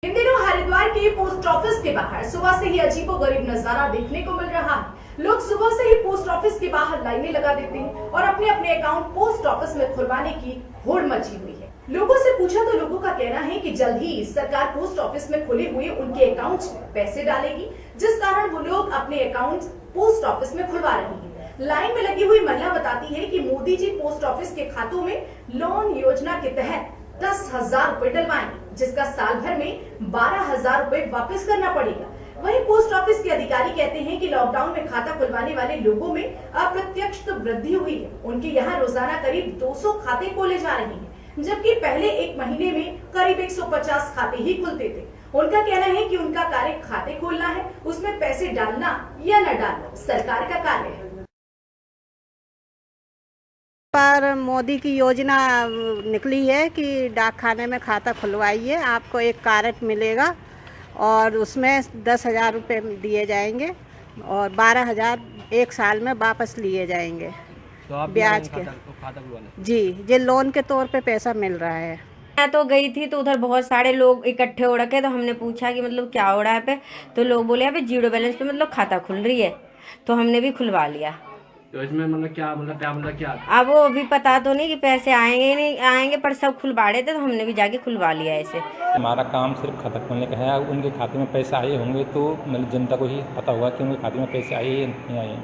इन दिनों हरिद्वार के post office के बाहर सुबह से ही अजीबोगरीब नजारा देखने को मिल रहा है। लोग सुबह से ही पोस्ट ऑफिस के बाहर लाइनें लगा देते हैं और अपने अपने अकाउंट पोस्ट ऑफिस में खुलवाने की होड़ मची हुई है। लोगों से पूछा तो लोगों का कहना है कि जल्द ही सरकार पोस्ट ऑफिस में खुले हुए उनके अकाउंट्स में पैसे डालेगी, जिस कारण वो लोग अपने अकाउंट पोस्ट ऑफिस में खुलवा रही है। लाइन में लगी हुई महिला बताती है कि मोदी जी पोस्ट ऑफिस के खातों में लोन योजना के तहत 10,000 रुपए डलवाएंगे, जिसका साल भर में 12,000 रुपए वापस करना पड़ेगा। वहीं पोस्ट ऑफिस के अधिकारी कहते हैं कि लॉकडाउन में खाता खुलवाने वाले लोगों में अप्रत्यक्ष वृद्धि हुई है। उनके यहाँ रोजाना करीब 200 खाते खोले जा रहे हैं, जबकि पहले एक महीने में करीब 150 खाते ही खुलते थे। उनका कहना है कि उनका कार्य खाते खोलना है, उसमें पैसे डालना या न डालना सरकार का कार्य है। पर मोदी की योजना निकली है कि डाकखाने में खाता खुलवाइए, आपको एक कार्ड मिलेगा और उसमें 10,000 रुपये दिए जाएंगे और 12,000 एक साल में वापस लिए जाएंगे। तो आप ब्याज के खाता खुलवाने? जी, ये लोन के तौर पे पैसा मिल रहा है। मैं तो गई थी तो उधर बहुत सारे लोग इकट्ठे हो रखे, तो हमने पूछा कि मतलब क्या हो रहा है पे, तो लोग बोले यहाँ पे 0 बैलेंस पे मतलब खाता खुल रही है, तो हमने भी खुलवा लिया। तो इसमें मतलब क्या अब वो अभी पता तो नहीं कि पैसे आएंगे नहीं आएंगे, पर सब खुलवाड़े थे तो हमने भी जाके खुलवा लिया ऐसे। हमारा काम सिर्फ खाता खोलने का है। उनके खाते में पैसे आए होंगे तो मतलब जनता को ही पता होगा कि उनके खाते में पैसे आए या नहीं आए।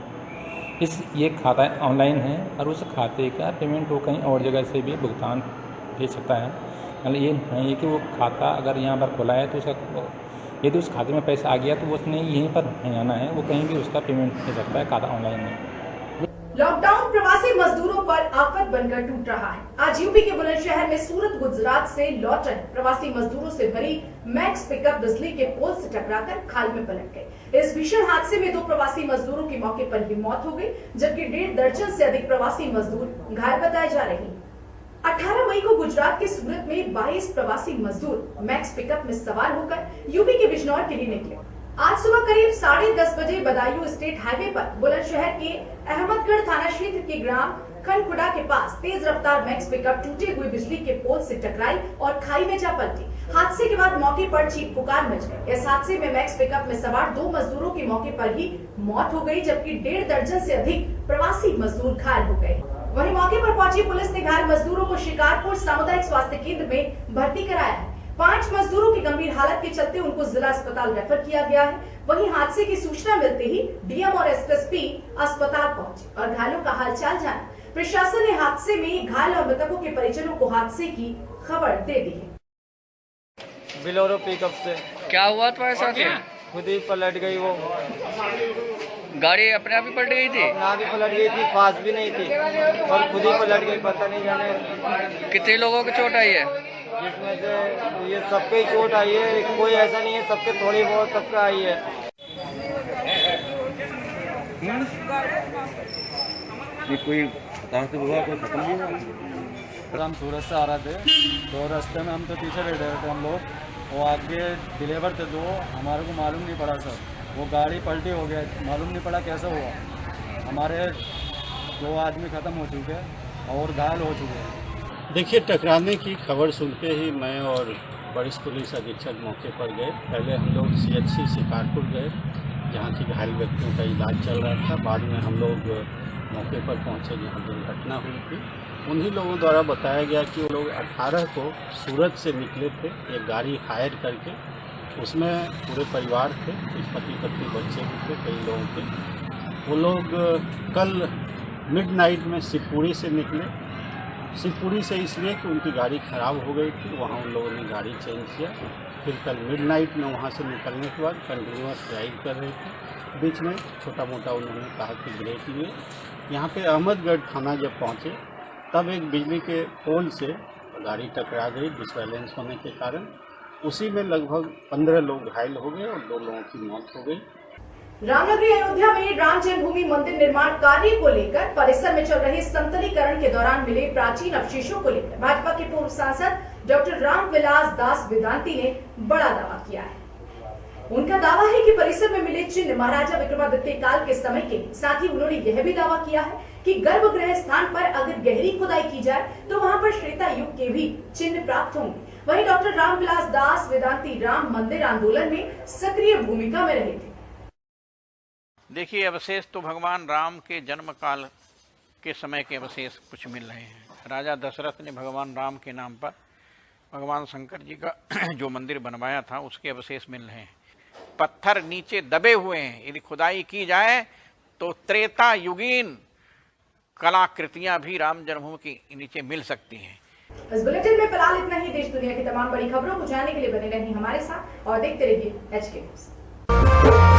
ये खाता ऑनलाइन है और उस खाते का पेमेंट वो कहीं और जगह से भी भुगतान भेज सकता है। मतलब ये नहीं है कि वो खाता अगर यहाँ पर खोला है तो उसका यदि उस खाते में पैसा आ गया तो उसने यहीं पर नहीं आना है, वो कहीं भी उसका पेमेंट भेज सकता है खाता ऑनलाइन में। लॉकडाउन प्रवासी मजदूरों पर आफत बनकर टूट रहा है। आज यूपी के बुलंदशहर में सूरत गुजरात से लौट रहे प्रवासी मजदूरों से भरी मैक्स पिकअप बिजली के पोल से टकराकर खाई में पलट गई। इस भीषण हादसे में 2 प्रवासी मजदूरों की मौके पर ही मौत हो गई, जबकि 1.5 दर्जन से अधिक प्रवासी मजदूर घायल बताए जा रहे हैं। 18 मई को गुजरात के सूरत में 22 प्रवासी मजदूर मैक्स पिकअप में सवार होकर यूपी के बिजनौर के लिए निकले। आज सुबह करीब 10:30 बजे बदायूं स्टेट हाईवे पर बुलंदशहर के अहमदगढ़ थाना क्षेत्र के ग्राम खनखुड़ा के पास तेज रफ्तार मैक्स पिकअप टूटे हुए बिजली के पोल से टकराई और खाई में जा पलटी। हादसे के बाद मौके पर चीख पुकार मच गई। इस हादसे में मैक्स पिकअप में सवार 2 मजदूरों की मौके पर ही मौत हो गई, जबकि 1.5 दर्जन से अधिक प्रवासी मजदूर घायल हो गए। वहीं मौके पर पहुंची पुलिस ने घायल मजदूरों को शिकारपुर सामुदायिक स्वास्थ्य केंद्र में भर्ती कराया है। 5 मजदूरों की गंभीर हालत के चलते उनको जिला अस्पताल रेफर किया गया है। वहीं हादसे की सूचना मिलते ही डीएम और एसएसपी अस्पताल पहुंचे और घायलों का हालचाल जाना। प्रशासन ने हादसे में घायल और मृतकों के परिजनों को हादसे की खबर दे दी है। बिलोरो पिकअप से क्या हुआ तुम्हारे साथ? खुद ही पलट गई वो गाड़ी अपने आप ही पलट गई थी? अपना भी पलट गई थी, पास भी नहीं थी और खुद ही पलट गई। पता नहीं जाने कितने लोगों को चोट आई है? जिसमें से ये सबके चोट आई है, कोई ऐसा नहीं है, सबके थोड़ी बहुत सबका आई है। ये कोई खत्म नहीं हुआ। हम सूरत से आ रहे थे तो रास्ते में हम तो पीछे बैठे हुए थे हम लोग, वो आगे डिलीवर थे 2, हमारे को मालूम नहीं पड़ा सर, वो गाड़ी पलटी हो गया, मालूम नहीं पड़ा कैसे हुआ। हमारे 2 आदमी ख़त्म हो चुके और घायल हो चुके हैं। देखिए, टकराने की खबर सुनते ही मैं और वरिष्ठ पुलिस अधीक्षक मौके पर गए। पहले हम लोग CHC शिकारपुर गए, जहाँ की घायल व्यक्तियों का इलाज चल रहा था। बाद में हम लोग मौके पर पहुँचे जहाँ दुर्घटना हुई थी। उन्हीं लोगों द्वारा बताया गया कि वो लोग 18 को सूरत से निकले थे एक गाड़ी हायर करके, उसमें पूरे परिवार थे, कुछ पति पत्नी बच्चे भी थे, कई लोग थे। वो लोग कल मिडनाइट में शिवपुरी से निकले। शिवपुरी से इसलिए कि उनकी गाड़ी ख़राब हो गई थी, वहाँ उन लोगों ने गाड़ी चेंज किया। फिर कल मिडनाइट में वहाँ से निकलने के बाद कंटिन्यूअस ड्राइव कर रहे थे। बीच में छोटा मोटा उन्होंने कहा कि ब्रेक लिए। यहाँ पे अहमदगढ़ थाना जब पहुँचे तब एक बिजली के पोल से गाड़ी टकरा गई डिसबैलेंस होने के कारण। उसी में लगभग 15 लोग घायल हो गए और 2 लोगों की मौत हो गई। रामनगरी अयोध्या में राम जन्मभूमि मंदिर निर्माण कार्य को लेकर परिसर में चल रहे समतलीकरण के दौरान मिले प्राचीन अवशेषों को लेकर भाजपा के पूर्व सांसद डॉक्टर रामविलास दास वेदांती ने बड़ा दावा किया है। उनका दावा है कि परिसर में मिले चिन्ह महाराजा विक्रमादित्य काल के समय के, साथ ही उन्होंने यह भी दावा किया है कि गर्भगृह स्थान पर अगर गहरी खुदाई की जाए तो वहां पर त्रेता युग के भी चिन्ह प्राप्त होंगे। वहीं डॉक्टर रामविलास दास वेदांती राम मंदिर आंदोलन में सक्रिय भूमिका में रहे थे। देखिए, अवशेष तो भगवान राम के जन्म काल के समय के अवशेष कुछ मिल रहे हैं। राजा दशरथ ने भगवान राम के नाम पर भगवान शंकर जी का जो मंदिर बनवाया था उसके अवशेष मिल रहे हैं। पत्थर नीचे दबे हुए हैं, यदि खुदाई की जाए तो त्रेता युगीन कलाकृतियां भी राम जन्मभूमि के नीचे मिल सकती हैं। इस बुलेटिन में फिलहाल इतना ही। देश दुनिया की तमाम बड़ी खबरों को जानने के लिए बने रहें हमारे साथ और देखते रहिए HK न्यूज़।